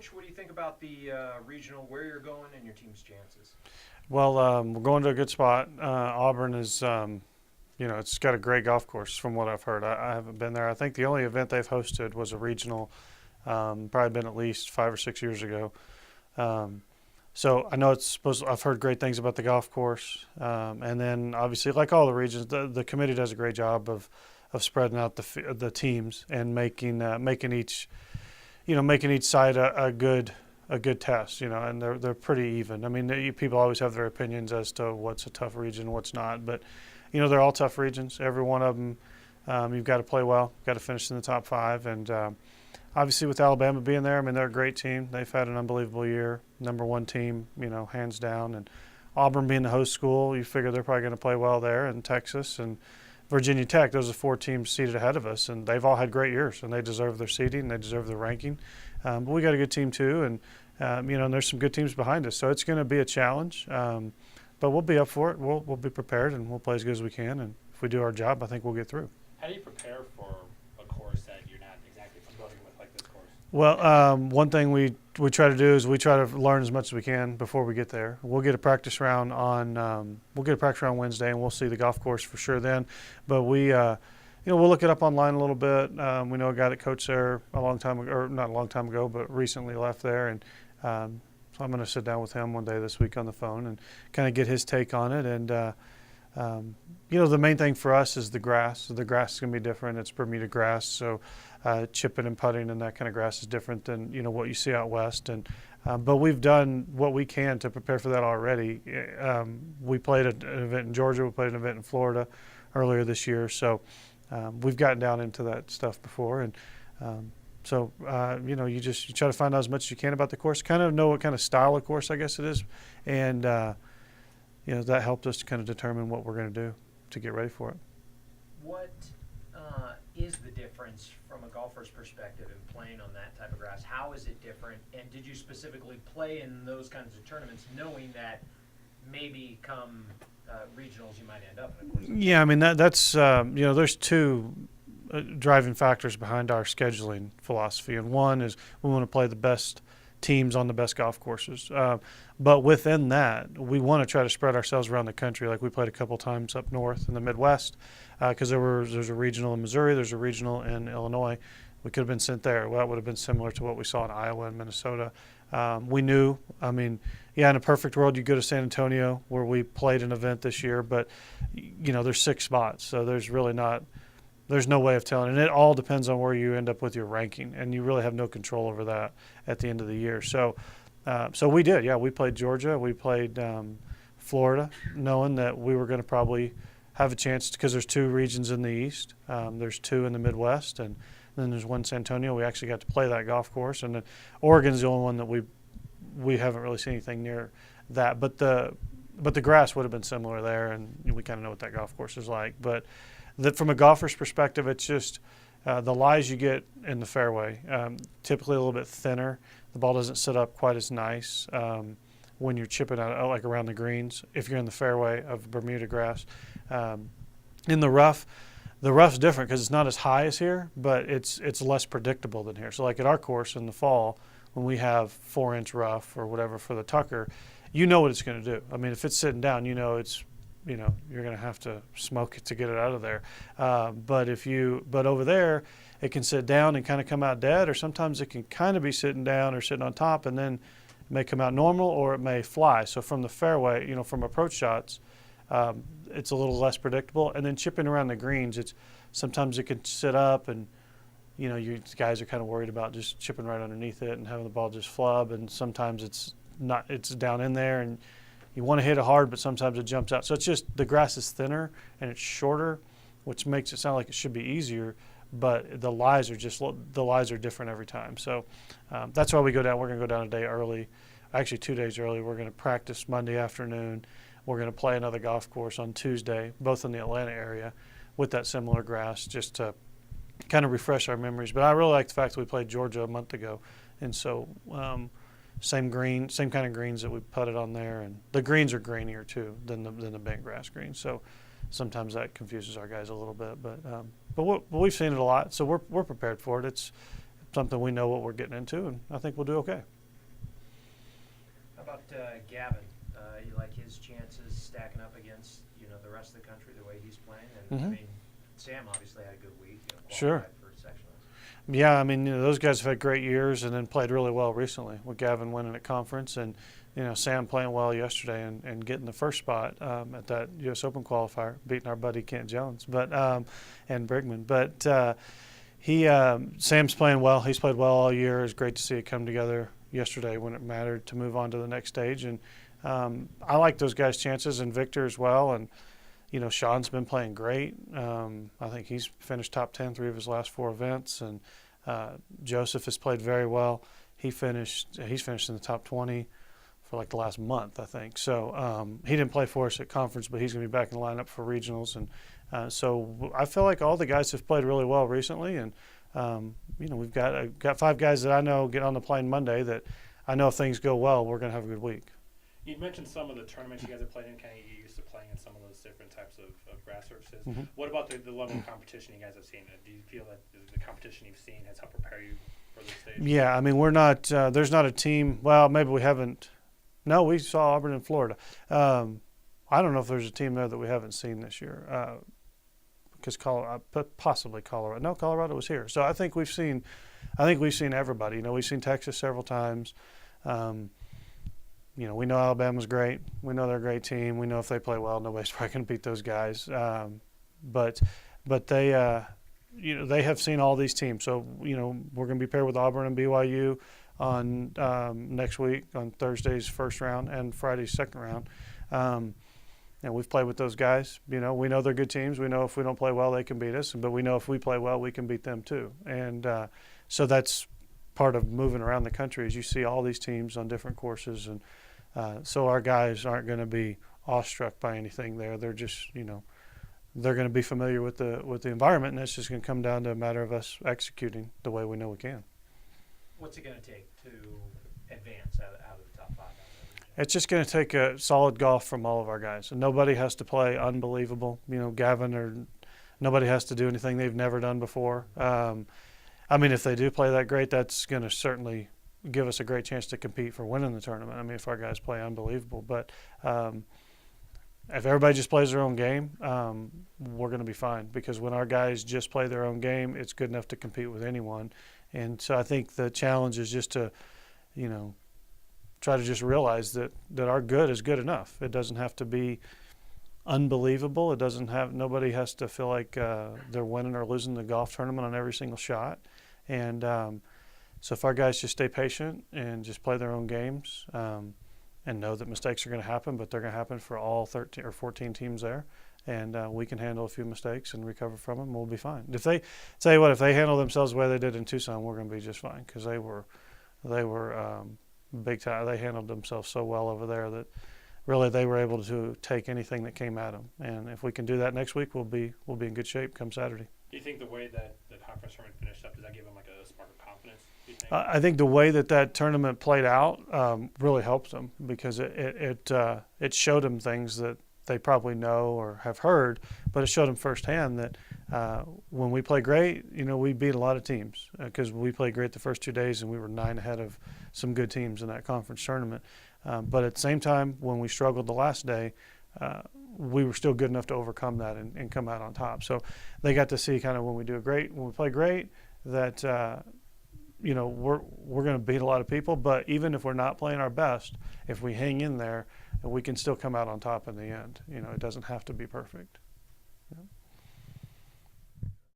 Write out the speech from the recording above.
Coach, what do you think about the regional, where you're going, and your team's chances? Well, we're going to a good spot. Auburn is, it's got a great golf course from what I've heard. I haven't been there. I think the only event they've hosted was a regional, probably been at least 5 or 6 years ago. Um, so I know it's supposed. I've heard great things about the golf course, and then obviously, like all the regions, the committee does a great job of spreading out the teams and making each side a good test, and they're pretty even. I mean, people always have their opinions as to what's a tough region, what's not, but they're all tough regions. Every one of them, you've got to play well, got to finish in the top five, and obviously with Alabama being there, I mean, they're a great team. They've had an unbelievable year, number one team, hands down, and Auburn being the host school, you figure they're probably going to play well there, and Texas and Virginia Tech. Those are four teams seated ahead of us, and they've all had great years, and they deserve their seeding, they deserve their ranking. But we got a good team too, and and there's some good teams behind us, so it's going to be a challenge. But we'll be up for it. We'll be prepared, and we'll play as good as we can. And if we do our job, I think we'll get through. How do you prepare for a course that you're not exactly familiar with, like this course? Well, one thing we try to do is we try to learn as much as we can before we get there. We'll get a practice round Wednesday, and we'll see the golf course for sure then. But we'll look it up online a little bit. We know a guy that coached there a long time ago, or not a long time ago, but recently left there, and so I'm going to sit down with him one day this week on the phone and kind of get his take on it. And the main thing for us is the grass. So the grass is going to be different. It's Bermuda grass, so chipping and putting and that kind of grass is different than what you see out west. And but we've done what we can to prepare for that already. We played an event in Georgia. We played an event in Florida earlier this year. So we've gotten down into that stuff before, and you try to find out as much as you can about the course, kind of know what kind of style of course I guess it is, and that helped us to kind of determine what we're going to do to get ready for it. What is the difference from a golfer's perspective in playing on that type of grass? How is it different? And did you specifically play in those kinds of tournaments knowing that maybe come regionals you might end up in a course? Yeah, I mean, that's there's two driving factors behind our scheduling philosophy, and one is we want to play the best teams on the best golf courses. But within that, we want to try to spread ourselves around the country. Like we played a couple times up north in the Midwest because there's a regional in Missouri, there's a regional in Illinois. We could have been sent there. Well, that would have been similar to what we saw in Iowa and Minnesota. We knew, in a perfect world, you go to San Antonio where we played an event this year, but, there's 6 spots. So there's no way of telling. And it all depends on where you end up with your ranking, and you really have no control over that at the end of the year. So we did. Yeah, we played Georgia. We played Florida, knowing that we were going to probably have a chance because there's 2 regions in the East. There's 2 in the Midwest, and then there's one in San Antonio. We actually got to play that golf course, and then Oregon's the only one that we haven't really seen anything near that. But the grass would have been similar there, and we kind of know what that golf course is like. But from a golfer's perspective, it's just the lies you get in the fairway, typically a little bit thinner. The ball doesn't sit up quite as nice when you're chipping out like around the greens. If you're in the fairway of Bermuda grass, in the rough's different because it's not as high as here, but it's less predictable than here. So like at our course in the fall, when we have 4-inch rough or whatever for the Tucker, you know what it's going to do. I mean, if it's sitting down, you're going to have to smoke it to get it out of there. But over there, it can sit down and kind of come out dead, or sometimes it can kind of be sitting down or sitting on top, and then it may come out normal, or it may fly. So from the fairway, from approach shots, it's a little less predictable. And then chipping around the greens, sometimes it can sit up, and you guys are kind of worried about just chipping right underneath it and having the ball just flub. And sometimes it's down in there, and you want to hit it hard, but sometimes it jumps out. So it's just the grass is thinner and it's shorter, which makes it sound like it should be easier. But the lies are different every time. So that's why we go down. We're going to go down a day early, actually 2 days early. We're going to practice Monday afternoon. We're going to play another golf course on Tuesday, both in the Atlanta area, with that similar grass, just to kind of refresh our memories. But I really like the fact that we played Georgia a month ago, and so same kind of greens that we putted on there, and the greens are grainier too than the bent grass greens. So sometimes that confuses our guys a little bit, but we've seen it a lot, so we're prepared for it. something we know what we're getting into, and I think we'll do okay. How about Gavin? You like his chances stacking up against the rest of the country, the way he's playing? And I mean, Sam obviously had a good week. Sure. Qualified for sectionals. Yeah, I mean, those guys have had great years and then played really well recently, with Gavin winning at conference and, Sam playing well yesterday and getting the first spot at that U.S. Open qualifier, beating our buddy Kent Jones and Brigman. But Sam's playing well. He's played well all year. It's great to see it come together yesterday when it mattered to move on to the next stage. And I like those guys' chances, and Victor as well. And, Sean's been playing great. I think he's finished top 10 3 of his last 4 events. And Joseph has played very well. He's finished in the top 20 for like the last month, I think. So he didn't play for us at conference, but he's going to be back in the lineup for regionals. And so I feel like all the guys have played really well recently. And, we've got 5 guys that I know get on the plane Monday that I know if things go well, we're going to have a good week. You mentioned some of the tournaments you guys have played in, kind of you used to playing in some of those different types of grass surfaces. Mm-hmm. What about the level of competition you guys have seen? Do you feel that the competition you've seen has helped prepare you for this stage? Yeah, I mean, we're not there's not a team. Well, maybe we haven't. No, we saw Auburn in Florida. I don't know if there's a team there that we haven't seen this year because possibly Colorado. No, Colorado was here. So I think we've seen everybody. We've seen Texas several times. We know Alabama's great. We know they're a great team. We know if they play well, nobody's probably going to beat those guys. But they, they have seen all these teams. So, we're going to be paired with Auburn and BYU on next week on Thursday's first round and Friday's second round. And we've played with those guys. We know they're good teams. We know if we don't play well, they can beat us. But we know if we play well, we can beat them too. And so that's part of moving around the country is you see all these teams on different courses. And so our guys aren't going to be awestruck by anything there. They're just, they're going to be familiar with the environment, and it's just going to come down to a matter of us executing the way we know we can. What's it going to take to advance out of the top 5? It's just going to take a solid golf from all of our guys. And nobody has to play unbelievable. Gavin or nobody has to do anything they've never done before. If they do play that great, that's going to certainly give us a great chance to compete for winning the tournament. If our guys play unbelievable. But if everybody just plays their own game, we're going to be fine. Because when our guys just play their own game, it's good enough to compete with anyone. And so I think the challenge is just to, try to just realize that our good is good enough. It doesn't have to be unbelievable. Nobody has to feel like they're winning or losing the golf tournament on every single shot. And so if our guys just stay patient and just play their own games and know that mistakes are going to happen, but they're going to happen for all 13 or 14 teams there, and we can handle a few mistakes and recover from them, we'll be fine. If they handle themselves the way they did in Tucson, we're going to be just fine because they were big time. They handled themselves so well over there that really they were able to take anything that came at them. And if we can do that next week, we'll be in good shape come Saturday. Do you think the way that the conference tournament finished up, does that give them like a spark of confidence, do you think? I think the way that tournament played out really helped them because it showed them things that they probably know or have heard, but it showed them firsthand that when we play great, we beat a lot of teams because we played great the first 2 days and we were 9 ahead of some good teams in that conference tournament. But at the same time, when we struggled the last day, we were still good enough to overcome that and come out on top. So they got to see kind of when we play great, that we're going to beat a lot of people. But even if we're not playing our best, if we hang in there, we can still come out on top in the end. It doesn't have to be perfect. Yeah.